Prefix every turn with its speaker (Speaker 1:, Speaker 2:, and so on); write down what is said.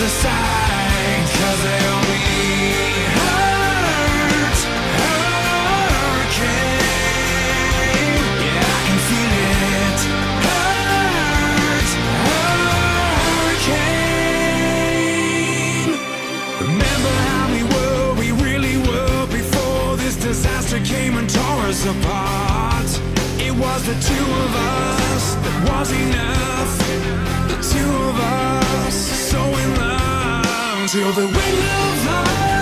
Speaker 1: other side, 'cause they only hurt. Hurricane, yeah, I can feel it. Hurt. Hurricane. Remember how we really were before this disaster came and tore us apart. It was the two of us that was enough. The two of us, so in love, till the wind of life